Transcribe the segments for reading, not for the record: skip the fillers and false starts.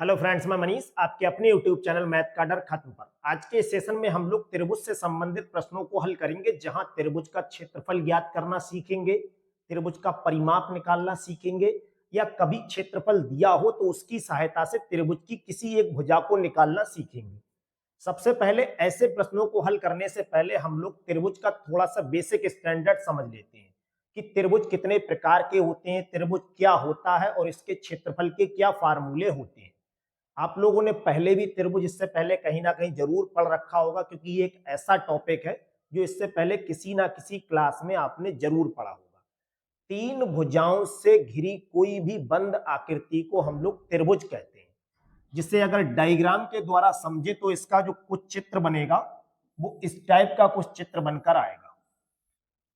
Hello friends, मैं मनीष आपके अपने यूट्यूब चैनल मैथ का डर खत्म पर। आज के सेशन में हम लोग त्रिभुज से संबंधित प्रश्नों को हल करेंगे, जहां त्रिभुज का क्षेत्रफल ज्ञात करना सीखेंगे, त्रिभुज का परिमाप निकालना सीखेंगे, या कभी क्षेत्रफल दिया हो तो उसकी सहायता से त्रिभुज की किसी एक भुजा को निकालना सीखेंगे। सबसे पहले ऐसे प्रश्नों को हल करने से पहले हम लोग त्रिभुज का थोड़ा सा बेसिक स्टैंडर्ड समझ लेते हैं कि त्रिभुज कितने प्रकार के होते हैं, त्रिभुज क्या होता है और इसके क्षेत्रफल के क्या फार्मूले होते हैं। आप लोगों ने पहले भी त्रिभुज इससे पहले कहीं ना कहीं जरूर पढ़ रखा होगा, क्योंकि ये एक ऐसा टॉपिक है जो इससे पहले किसी ना किसी क्लास में आपने जरूर पढ़ा होगा। तीन भुजाओं से घिरी कोई भी बंद आकृति को हम लोग त्रिभुज कहते हैं, जिसे अगर डायग्राम के द्वारा समझे तो इसका जो कुछ चित्र बनेगा वो इस टाइप का कुछ चित्र बनकर आएगा।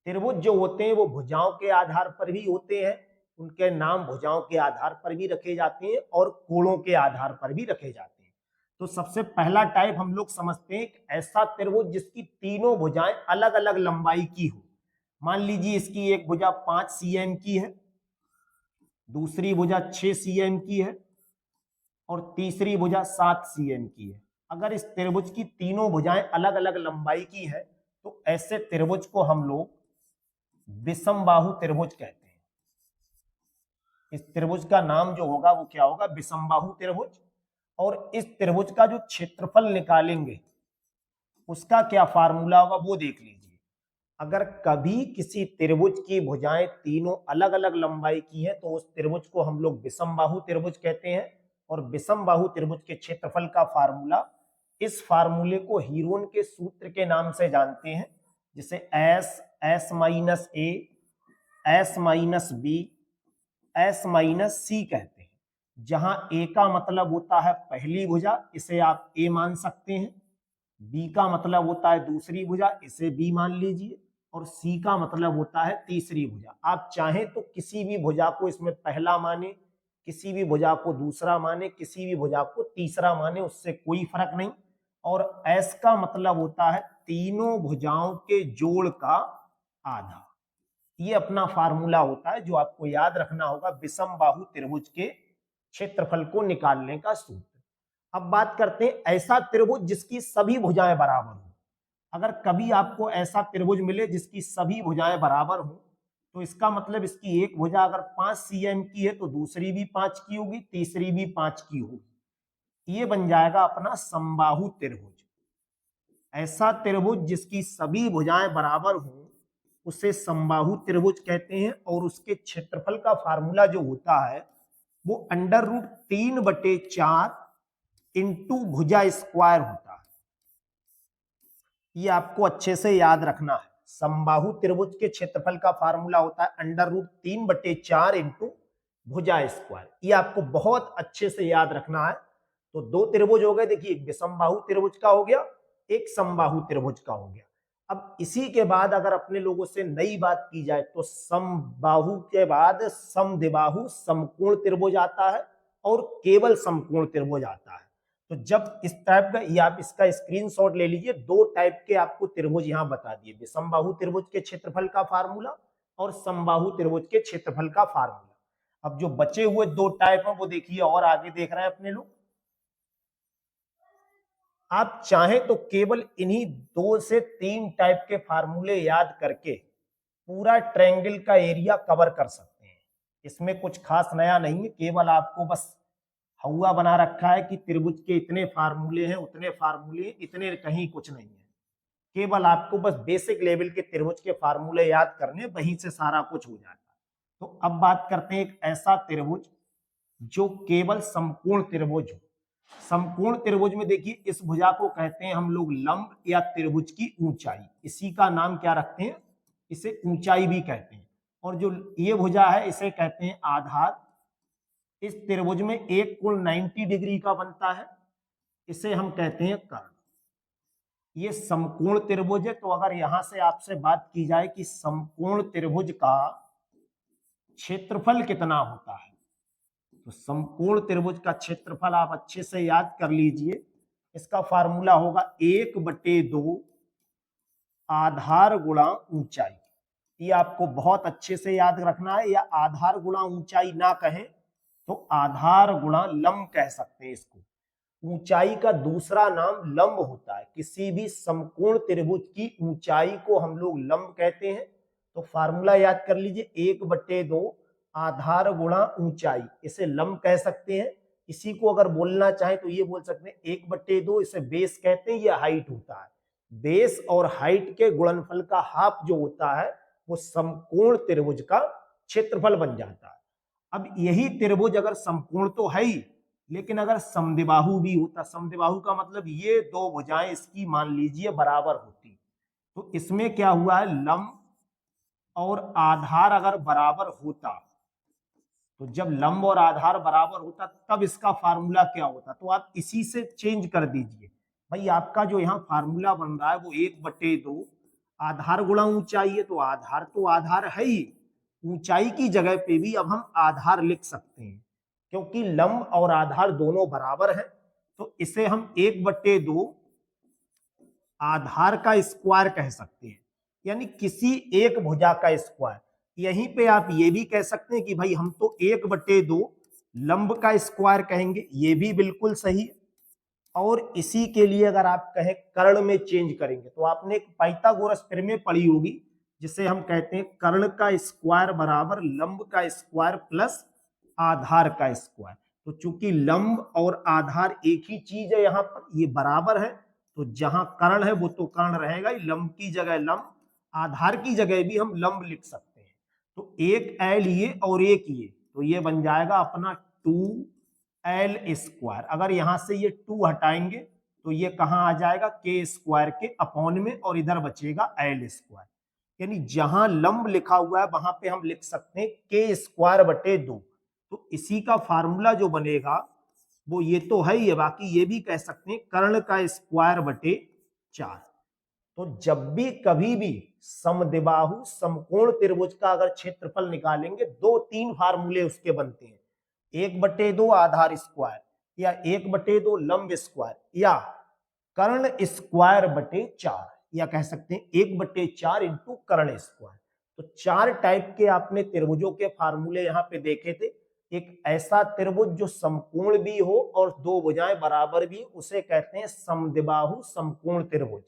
त्रिभुज जो होते हैं वो भुजाओं के आधार पर भी होते हैं, उनके नाम भुजाओं के आधार पर भी रखे जाते हैं और कोणों के आधार पर भी रखे जाते हैं। तो सबसे पहला टाइप हम लोग समझते हैं एक ऐसा त्रिभुज जिसकी तीनों भुजाएं अलग अलग लंबाई की हो। मान लीजिए इसकी एक भुजा 5 cm की है, दूसरी भुजा 6 cm की है और तीसरी भुजा 7 cm की है। अगर इस त्रिभुज की तीनों भुजाएं अलग अलग लंबाई की है तो ऐसे त्रिभुज को हम लोग विषमबाहु त्रिभुज कहते हैं। इस त्रिभुज का नाम जो होगा वो क्या होगा? विषमबाहु त्रिभुज। और इस त्रिभुज का जो क्षेत्रफल निकालेंगे उसका क्या फार्मूला होगा वो देख लीजिए। अगर कभी किसी त्रिभुज की भुजाएं तीनों अलग अलग लंबाई की हैं तो उस त्रिभुज को हम लोग विषमबाहु त्रिभुज कहते हैं। और विषमबाहु त्रिभुज के क्षेत्रफल का फार्मूला, इस फार्मूले को हीरोन के सूत्र के नाम से जानते हैं, जिसे S minus A, S minus B, S minus C कहते हैं। जहां ए का मतलब होता है पहली भुजा, इसे आप ए मान सकते हैं। बी का मतलब होता है दूसरी भुजा, इसे बी मान लीजिए। और सी का मतलब होता है तीसरी भुजा। आप चाहें तो किसी भी भुजा को इसमें पहला माने, किसी भी भुजा को दूसरा माने, किसी भी भुजा को तीसरा माने, उससे कोई फर्क नहीं। और एस का मतलब होता है तीनों भुजाओं के जोड़ का आधा। ये अपना फार्मूला होता है जो आपको याद रखना होगा विषमबाहु त्रिभुज के क्षेत्रफल को निकालने का सूत्र। अब बात करते हैं ऐसा त्रिभुज जिसकी सभी भुजाएं बराबर हो। अगर कभी आपको ऐसा त्रिभुज मिले जिसकी सभी भुजाएं बराबर हो तो इसका मतलब इसकी एक भुजा अगर 5 cm की है तो दूसरी भी 5 की होगी, तीसरी भी 5 की होगी। ये बन जाएगा अपना समबाहु त्रिभुज। ऐसा त्रिभुज जिसकी सभी भुजाएं बराबर हो उसे समबाहु त्रिभुज कहते हैं। और उसके क्षेत्रफल का फार्मूला जो होता है वो √3/4 इंटू भुजा स्क्वायर होता है। ये आपको अच्छे से याद रखना है। समबाहु त्रिभुज के क्षेत्रफल का फार्मूला होता है √3/4 इंटू भुजा स्क्वायर। ये आपको बहुत अच्छे से याद रखना है। तो दो त्रिभुज हो गए, देखिए एक विषमबाहु त्रिभुज का हो गया, एक समबाहु त्रिभुज का हो गया। अब इसी के बाद अगर अपने लोगों से नई बात की जाए तो समबाहु के बाद समद्विबाहु समकोण त्रिभुज आता है और केवल समकोण त्रिभुज आता है। तो जब इस टाइप का, ये आप इसका स्क्रीनशॉट ले लीजिए, दो टाइप के आपको त्रिभुज यहां बता दिए, विषमबाहु त्रिभुज के क्षेत्रफल का फार्मूला और समबाहु त्रिभुज के क्षेत्रफल का फार्मूला। अब जो बचे हुए दो टाइप हैं वो देखिए और आगे देख रहे हैं अपने लोग। आप चाहें तो केवल इन्हीं 2 से 3 टाइप के फार्मूले याद करके पूरा ट्रायंगल का एरिया कवर कर सकते हैं। इसमें कुछ खास नया नहीं है, केवल आपको बस हवा बना रखा है कि त्रिभुज के इतने फार्मूले हैं, उतने फार्मूले, इतने, कहीं कुछ नहीं है। केवल आपको बस बेसिक लेवल के त्रिभुज के फार्मूले याद करने, वहीं से सारा कुछ हो जाता है। तो अब बात करते हैं एक ऐसा त्रिभुज जो केवल समकोण त्रिभुज हो। समकोण त्रिभुज में देखिए इस भुजा को कहते हैं हम लोग लंब या त्रिभुज की ऊंचाई। इसी का नाम क्या रखते हैं? इसे ऊंचाई भी कहते हैं। और जो ये भुजा है इसे कहते हैं आधार। इस त्रिभुज में एक कोण 90 डिग्री का बनता है, इसे हम कहते हैं कर्ण। ये समकोण त्रिभुज है। तो अगर यहां से आपसे बात की जाए कि समकोण त्रिभुज का क्षेत्रफल कितना होता है, तो समकोण त्रिभुज का क्षेत्रफल आप अच्छे से याद कर लीजिए। इसका फार्मूला होगा 1/2 आधार गुणा ऊंचाई। ये आपको बहुत अच्छे से याद रखना है, या आधार गुणा ऊंचाई ना कहें तो आधार गुणा लंब कह सकते हैं इसको। ऊंचाई का दूसरा नाम लंब होता है, किसी भी समकोण त्रिभुज की ऊंचाई को हम लोग लंब कहते हैं। तो फार्मूला याद कर लीजिए, 1/2 आधार गुणा ऊंचाई, इसे लंब कह सकते हैं। इसी को अगर बोलना चाहे तो ये बोल सकते हैं 1/2, इसे बेस कहते हैं, ये हाइट होता है। बेस और हाइट के गुणनफल का हाफ जो होता है वो समकोण त्रिभुज का क्षेत्रफल बन जाता है। अब यही त्रिभुज अगर समकोण तो है ही, लेकिन अगर समद्विबाहु भी होता, समद्विबाहु का मतलब ये दो भुजाएं इसकी मान लीजिए बराबर होती, तो इसमें क्या हुआ है, लंब और आधार अगर बराबर होता, तो जब लंब और आधार बराबर होता तब इसका फार्मूला क्या होता, तो आप इसी से चेंज कर दीजिए। भाई आपका जो यहाँ फार्मूला बन रहा है वो 1/2 आधार गुणा ऊंचाई है, तो आधार है ही, ऊंचाई की जगह पे भी अब हम आधार लिख सकते हैं, क्योंकि लंब और आधार दोनों बराबर हैं। तो इसे हम 1/2 आधार का स्क्वायर कह सकते हैं, यानी किसी एक भुजा का स्क्वायर। यहीं पे आप ये भी कह सकते हैं कि भाई हम तो 1/2 लंब का स्क्वायर कहेंगे, ये भी बिल्कुल सही है। और इसी के लिए अगर आप कहें कर्ण में चेंज करेंगे, तो आपने एक पाइथागोरस प्रमेय पढ़ी होगी, जिसे हम कहते हैं कर्ण का स्क्वायर बराबर लंब का स्क्वायर प्लस आधार का स्क्वायर। तो चूंकि लंब और आधार एक ही चीज है, यहाँ पर ये बराबर है, तो जहां कर्ण है वो तो कर्ण रहेगा ही, लंब की जगह लंब, आधार की जगह भी हम लंब लिख सकते हैं। तो एक एल ये और एक ये, तो ये बन जाएगा अपना 2l²। अगर यहां से ये 2 हटाएंगे तो ये कहां आ जाएगा, k² के अपॉन में, और इधर बचेगा l²। यानी जहां लंब लिखा हुआ है वहां पे हम लिख सकते हैं k²/2। तो इसी का फार्मूला जो बनेगा वो ये तो है ही है, बाकी ये भी कह सकते हैं कर्ण का स्क्वायर/4। तो जब भी कभी भी समद्विबाहु समकोण त्रिभुज का अगर क्षेत्रफल निकालेंगे, 2-3 फार्मूले उसके बनते हैं, 1/2 आधार स्क्वायर, या 1/2 लंब स्क्वायर, या कर्ण स्क्वायर/4, या कह सकते हैं 1/4 इंटू कर्ण स्क्वायर। तो 4 टाइप के आपने त्रिभुजों के फार्मूले यहाँ पे देखे थे। एक ऐसा त्रिभुज जो समकोण भी हो और दो भुजाएं बराबर भी, उसे कहते हैं समद्विबाहु समकोण त्रिभुज,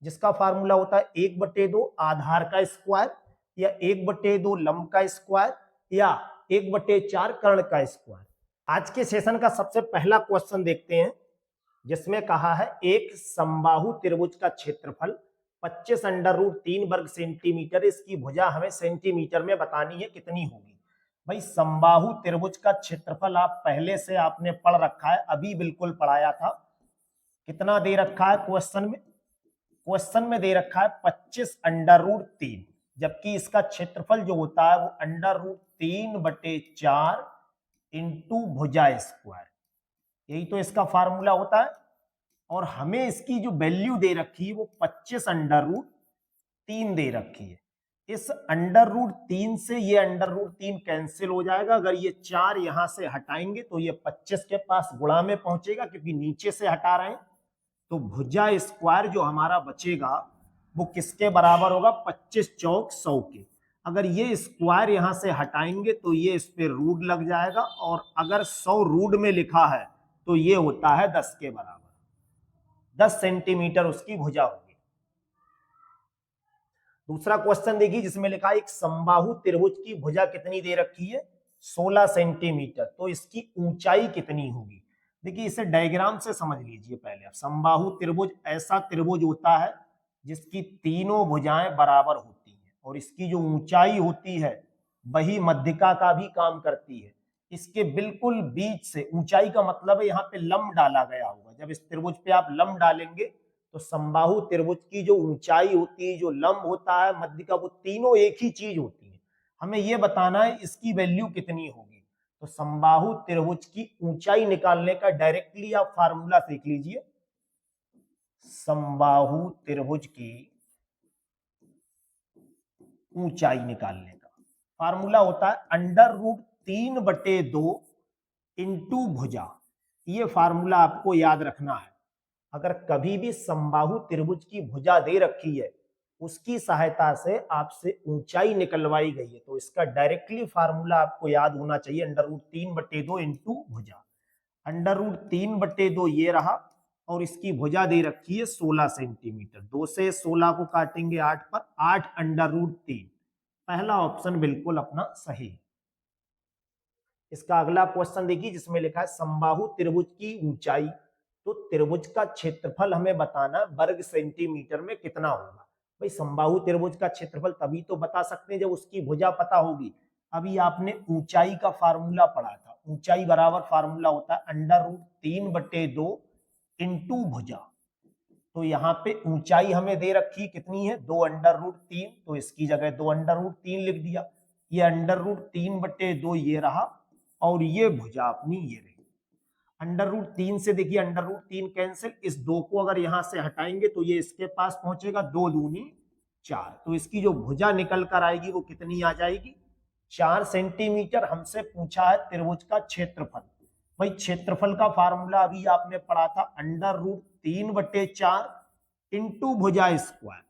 जिसका फार्मूला होता है 1/2 आधार का स्क्वायर, या 1/2 लंब का स्क्वायर, या 1/4 कर्ण का स्क्वायर। आज के सेशन का सबसे पहला क्वेश्चन देखते हैं, जिसमें कहा है एक समबाहु त्रिभुज का क्षेत्रफल 25√3 वर्ग सेंटीमीटर, इसकी भुजा हमें सेंटीमीटर में बतानी है, कितनी होगी। भाई समबाहु त्रिभुज का क्षेत्रफल आप पहले से आपने पढ़ रखा है, अभी बिल्कुल पढ़ाया था। कितना दे रखा है क्वेश्चन में, क्वेश्चन में दे रखा है 25√3, जबकि इसका क्षेत्रफल जो होता है वो √3/4 इंटू भुजा स्क्वायर, यही तो इसका फार्मूला होता है। और हमें इसकी जो वैल्यू दे रखी है वो 25√3 दे रखी है। इस √3 से ये √3 कैंसिल हो जाएगा, अगर ये 4 यहां से हटाएंगे तो ये 25 के पास गुणा में पहुंचेगा, क्योंकि नीचे से हटा रहे हैं। तो भुजा स्क्वायर जो हमारा बचेगा वो किसके बराबर होगा, 25 चौक 100 के। अगर ये स्क्वायर यहां से हटाएंगे तो ये इस पे रूट लग जाएगा, और अगर 100 रूट में लिखा है तो ये होता है 10 के बराबर, 10 सेंटीमीटर उसकी भुजा होगी। दूसरा क्वेश्चन देखिए, जिसमें लिखा है एक समबाहु त्रिभुज की भुजा कितनी दे रखी है, 16 सेंटीमीटर, तो इसकी ऊंचाई कितनी होगी। देखिए इसे डायग्राम से समझ लीजिए पहले। समबाहु त्रिभुज ऐसा त्रिभुज होता है जिसकी तीनों भुजाएं बराबर होती हैं, और इसकी जो ऊंचाई होती है वही मध्यिका का भी काम करती है। इसके बिल्कुल बीच से, ऊंचाई का मतलब है यहाँ पे लंब डाला गया होगा, जब इस त्रिभुज पे आप लंब डालेंगे तो समबाहु त्रिभुज की जो ऊंचाई होती है, जो लंब होता है, मध्यिका, वो तीनों एक ही चीज होती है। हमें ये बताना है इसकी वैल्यू कितनी होगी। तो समबाहु त्रिभुज की ऊंचाई निकालने का डायरेक्टली आप फार्मूला सीख लीजिए। समबाहु त्रिभुज की ऊंचाई निकालने का फार्मूला होता है √3/2 इंटू भुजा। ये फार्मूला आपको याद रखना है। अगर कभी भी समबाहु त्रिभुज की भुजा दे रखी है उसकी सहायता से आपसे ऊंचाई निकलवाई गई है। तो इसका डायरेक्टली फार्मूला आपको याद होना चाहिए, √3/2 इंटू भुजा। √3/2 ये रहा, और इसकी भुजा दे रखी है 16 सेंटीमीटर। 2 से 16 को काटेंगे 8 पर, 8√3। पहला ऑप्शन बिल्कुल अपना सही है। इसका अगला क्वेश्चन देखिए जिसमें लिखा है समबाहु त्रिभुज की ऊंचाई। तो त्रिभुज का क्षेत्रफल हमें बताना वर्ग सेंटीमीटर में कितना होगा। भाई समबाहु त्रिभुज का क्षेत्रफल तभी तो बता सकते हैं जब उसकी भुजा पता होगी। अभी आपने ऊंचाई का फार्मूला पढ़ा था, ऊंचाई बराबर फार्मूला होता है √3/2 इंटू भुजा। तो यहाँ पे ऊंचाई हमें दे रखी कितनी है, 2√3, तो इसकी जगह 2√3 लिख दिया। ये √3/2 ये रहा, और ये भुजा अपनी ये रही। √3 से देखिए √3 कैंसिल, इस 2 को अगर यहां से हटाएंगे तो ये इसके पास पहुंचेगा, 2 दूनी 4। तो इसकी जो भुजा निकल कर आएगी वो कितनी आ जाएगी, 4 सेंटीमीटर। हमसे पूछा है त्रिभुज का क्षेत्रफल। भाई क्षेत्रफल का फार्मूला अभी आपने पढ़ा था √3/4 इंटू भुजा स्क्वायर।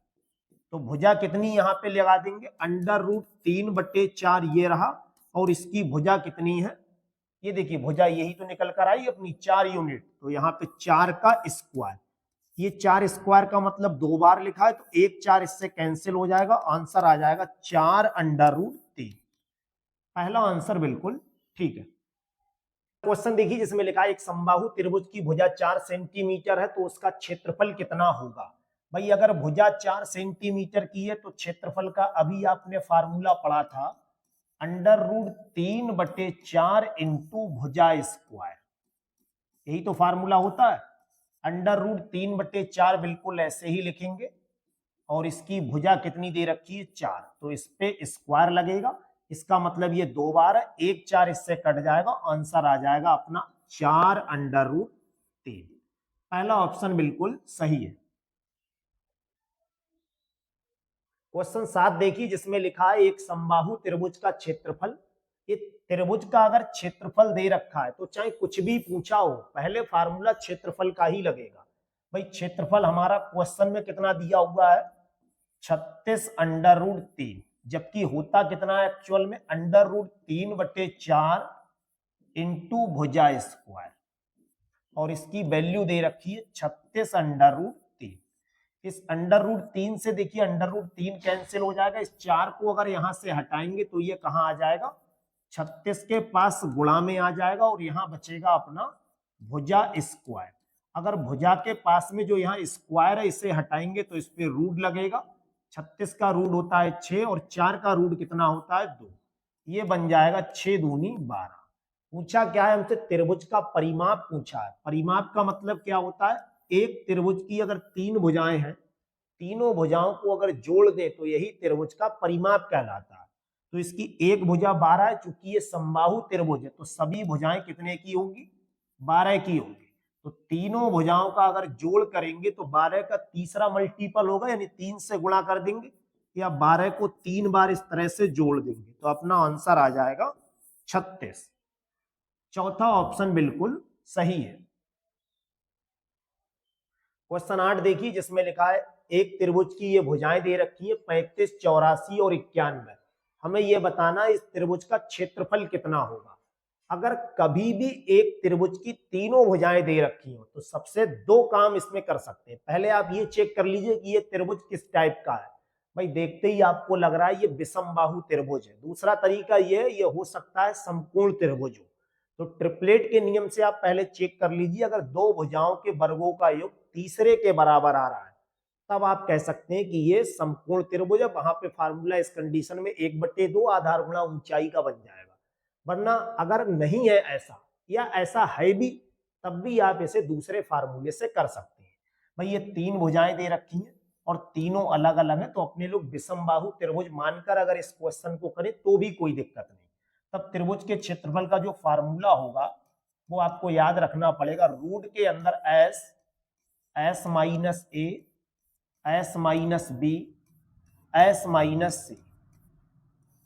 तो भुजा कितनी यहाँ पे लगा देंगे, √3/4 ये रहा, और इसकी भुजा कितनी है, ये देखिए भुजा यही तो निकल कर आई अपनी 4 यूनिट। तो यहाँ पे 4 का स्क्वायर, ये 4 स्क्वायर का मतलब 2 बार लिखा है, तो 1 4 इससे कैंसिल हो जाएगा, आंसर आ जाएगा 4√3। पहला आंसर बिल्कुल ठीक है। क्वेश्चन देखिए जिसमें लिखा है एक समबाहु त्रिभुज की भुजा 4 सेंटीमीटर है तो उसका क्षेत्रफल कितना होगा। भाई अगर भुजा 4 सेंटीमीटर की है तो क्षेत्रफल का अभी आपने फार्मूला पढ़ा था √3/4 इंटू भुजा स्क्वायर। यही तो फार्मूला होता है, √3/4 बिल्कुल ऐसे ही लिखेंगे, और इसकी भुजा कितनी दे रखी है 4, तो इस पे स्क्वायर लगेगा। इसका मतलब ये 2 बार है, 1 4 इससे कट जाएगा, आंसर आ जाएगा अपना 4√3। पहला ऑप्शन बिल्कुल सही है। क्वेश्चन 7 देखिए जिसमें लिखा है एक समबाहु त्रिभुज का क्षेत्रफल। ये त्रिभुज का अगर क्षेत्रफल दे रखा है तो चाहे कुछ भी पूछा हो पहले फार्मूला क्षेत्रफल का ही लगेगा। भाई क्षेत्रफल हमारा क्वेश्चन में कितना दिया हुआ है, 36√3, जबकि होता कितना है एक्चुअल में, √3/4 इंटू भुजा स्क्वायर, और इसकी वैल्यू दे रखी है 36√3। इस √3 से देखिए √3 कैंसिल हो जाएगा, इस 4 को अगर यहां से हटाएंगे तो ये कहां आ जाएगा, 36 के पास गुणा में आ जाएगा, और यहां बचेगा अपना भुजा स्क्वायर। अगर भुजा के पास में जो यहाँ स्क्वायर है इसे हटाएंगे तो इस पे रूट लगेगा, 36 का रूट होता है 6 और 4 का रूट कितना होता है 2, ये बन जाएगा 6 दूनी 12। पूछा क्या है हमसे, त्रिभुज का परिमाप पूछा है। परिमाप का मतलब क्या होता है, एक त्रिभुज की अगर 3 भुजाएं हैं, तीनों भुजाओं को अगर जोड़ दें तो यही त्रिभुज का परिमाप कहलाता है। तो इसकी एक भुजा 12 है, चूंकि ये समबाहु त्रिभुज है तो सभी भुजाएं कितने की होंगी, 12 की होंगी। तो तीनों भुजाओं का अगर जोड़ करेंगे तो 12 का तीसरा मल्टीपल होगा, यानी 3 से गुणा कर देंगे, या 12 को 3 बार इस तरह से जोड़ देंगे, तो अपना आंसर आ जाएगा 36। चौथा ऑप्शन बिल्कुल सही है। क्वेश्चन 8 देखिए जिसमें लिखा है एक त्रिभुज की ये भुजाएं दे रखी है 35, 84 और 91। हमें यह बताना इस त्रिभुज का क्षेत्रफल कितना होगा। अगर कभी भी एक त्रिभुज की तीनों भुजाएं दे रखी हो तो सबसे 2 काम इसमें कर सकते हैं। पहले आप ये चेक कर लीजिए कि ये त्रिभुज किस टाइप का है। भाई देखते ही आपको लग रहा है ये विषमबाहु त्रिभुज है। दूसरा तरीका ये हो सकता है समकोण त्रिभुज हो। तो ट्रिपलेट के नियम से आप पहले चेक कर लीजिए, अगर 2 भुजाओं के वर्गों का योग तीसरे के बराबर आ रहा है तब आप कह सकते हैं कि ये समकोण त्रिभुज है। वहां पे फार्मूला इस कंडीशन में 1/2 आधार गुणा ऊंचाई का बन जाएगा। वरना अगर नहीं है ऐसा, या ऐसा है भी, तब भी आप इसे दूसरे फार्मूले से कर सकते हैं। भाई ये 3 भुजाएं दे रखी हैं और तीनों अलग अलग हैं, तो अपने लोग विषमबाहु त्रिभुज मानकर अगर इस क्वेश्चन को करें तो भी कोई दिक्कत नहीं। तब त्रिभुज के क्षेत्रफल का जो फार्मूला होगा वो आपको याद रखना पड़ेगा, रूट के अंदर S, S minus A, S minus B, S minus C.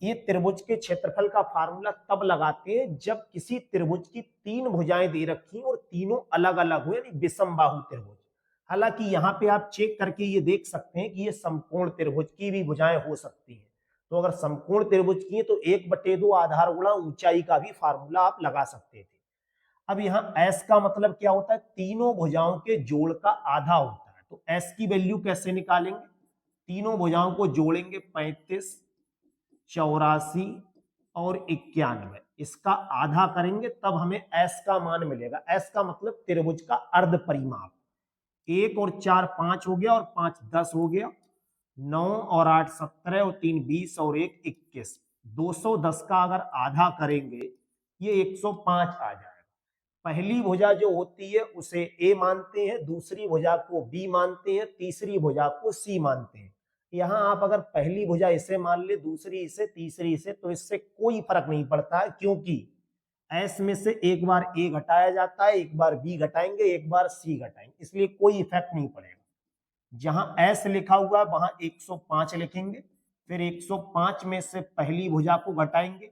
ये त्रिभुज के क्षेत्रफल का फार्मूला तब लगाते हैं जब किसी त्रिभुज की 3 भुजाएं दे रखी और तीनों अलग अलग हो, यानी विषमबाहु त्रिभुज। हालांकि यहाँ पे आप चेक करके ये देख सकते हैं कि ये समकोण त्रिभुज की भी भुजाएं हो सकती हैं। तो अगर समकोण त्रिभुज की है तो 1/2 आधार गुणा ऊंचाई का भी फार्मूला आप लगा सकते थे। अब यहाँ s का मतलब क्या होता है, तीनों भुजाओं के जोड़ का आधा होता है। तो s की वैल्यू कैसे निकालेंगे, तीनों भुजाओं को जोड़ेंगे, 35, 84 और 91, इसका आधा करेंगे तब हमें s का मान मिलेगा। s का मतलब त्रिभुज का अर्ध परिमाप। 1 और 4 5 हो गया और 5 10 हो गया, 9 और 8 17 और 3 20 और 1 21। 210 का अगर आधा करेंगे ये 105 आ जाएगा। पहली भुजा जो होती है उसे ए मानते हैं, दूसरी भुजा को बी मानते हैं, तीसरी भुजा को सी मानते हैं। यहाँ आप अगर पहली भुजा इसे मान ले, दूसरी इसे, तीसरी इसे, तो इससे कोई फर्क नहीं पड़ता है, क्योंकि एस में से एक बार ए घटाया जाता है, एक बार बी घटाएंगे, एक बार सी घटाएंगे, इसलिए कोई इफेक्ट नहीं पड़ेगा। जहां एस लिखा हुआ है वहां 105 लिखेंगे, फिर 105 में से पहली भुजा को घटाएंगे,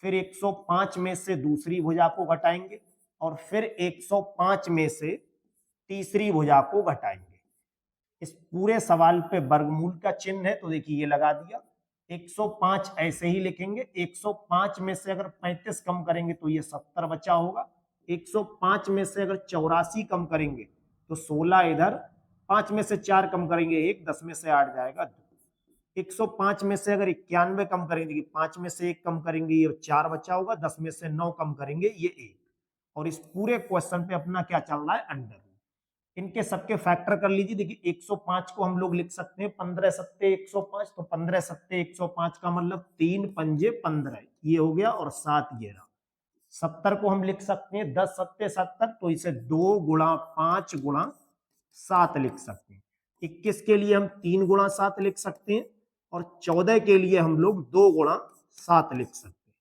फिर 105 में से दूसरी भुजा को घटाएंगे और फिर 105 में से तीसरी भुजा को घटाएंगे। इस पूरे सवाल पे वर्गमूल का चिन्ह है तो देखिए ये लगा दिया। 105 ऐसे ही लिखेंगे, 105 में से अगर 35 कम करेंगे तो ये 70 बचा होगा, 105 में से अगर 84 कम करेंगे तो 16 इधर, 5 में से 4 कम करेंगे 1, 10 में से 8 जाएगा 2, 105 में से अगर 91 कम करेंगे, 5 में से 1 कम करेंगे ये 4 बचा होगा, 10 में से 9 कम करेंगे ये 1। और इस पूरे क्वेश्चन पे अपना क्या चल रहा है, अंडर रूट। इनके सबके फैक्टर कर लीजिए। देखिए 105 को हम लोग लिख सकते हैं 15 सत्ते 105, तो 15 सत्ते 105 का मतलब 3 पंजे 15, ये हो गया, और 7 ये रहा। 70 को हम लिख सकते हैं 10 सत्ते 70, तो इसे 2 गुणा 5 गुणा 7 लिख सकते हैं। 21 के लिए हम 3 गुणा 7 लिख सकते हैं और 14 के लिए हम लोग 2 गुणा 7 लिख सकते हैं।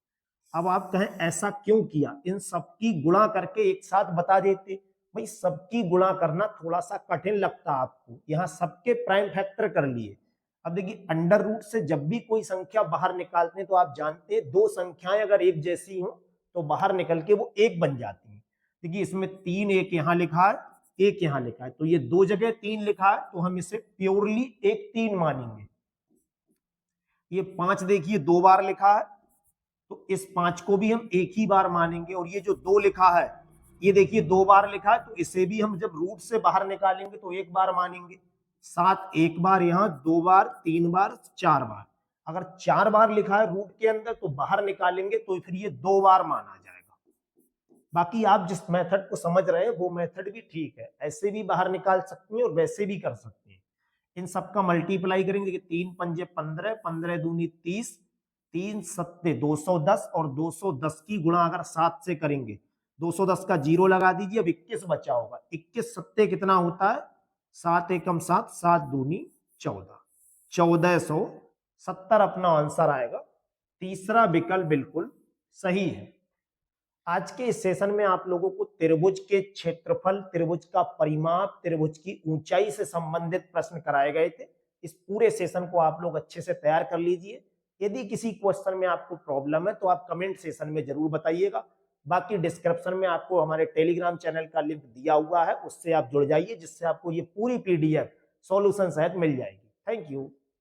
अब आप कहें ऐसा क्यों किया, इन सबकी गुणा करके एक साथ बता देते। भाई सबकी गुणा करना थोड़ा सा कठिन लगता है आपको, यहाँ सबके प्राइम फैक्टर कर लिए। अब देखिए अंडर रूट से जब भी कोई संख्या बाहर निकालते हैं तो आप जानते हैं दो संख्याएं अगर एक जैसी हो तो बाहर निकल के वो एक बन जाती है। देखिए इसमें 3 एक यहाँ लिखा है, एक यहाँ लिखा है, तो ये दो जगह 3 लिखा है तो हम इसे प्योरली एक 3 मानेंगे। ये 5 देखिए 2 बार लिखा है तो इस 5 को भी हम एक ही बार मानेंगे। और ये जो 2 लिखा है ये देखिए 2 बार लिखा है तो इसे भी हम जब रूट से बाहर निकालेंगे तो एक बार मानेंगे। 7 एक बार, यहाँ 2 बार, 3 बार, 4 बार। अगर 4 बार लिखा है रूट के अंदर तो बाहर निकालेंगे तो फिर ये 2 बार माना जाएगा। बाकी आप जिस मेथड को समझ रहे हैं वो मेथड भी ठीक है, ऐसे भी बाहर निकाल सकते हैं और वैसे भी कर सकते हैं। इन सबका मल्टीप्लाई करेंगे, देखिए 3 पंजे 15, 15 दूनी 30, 3 सत्ते 210 और 210 की गुणा अगर 7 से करेंगे, 210 का 0 लगा दीजिए, अब 21 बचा होगा। 21 सत्ते कितना होता है, 7 एकम 7, 7 दूनी 14, 1470 अपना आंसर आएगा। तीसरा विकल्प बिल्कुल सही है। आज के इस सेशन में आप लोगों को त्रिभुज के क्षेत्रफल, त्रिभुज का परिमाप, त्रिभुज की ऊंचाई से संबंधित प्रश्न कराए गए थे। इस पूरे सेशन को आप लोग अच्छे से तैयार कर लीजिए। यदि किसी क्वेश्चन में आपको प्रॉब्लम है तो आप कमेंट सेशन में जरूर बताइएगा। बाकी डिस्क्रिप्शन में आपको हमारे टेलीग्राम चैनल का लिंक दिया हुआ है, उससे आप जुड़ जाइए, जिससे आपको ये पूरी PDF सॉल्यूशन सहित मिल जाएगी। Thank you.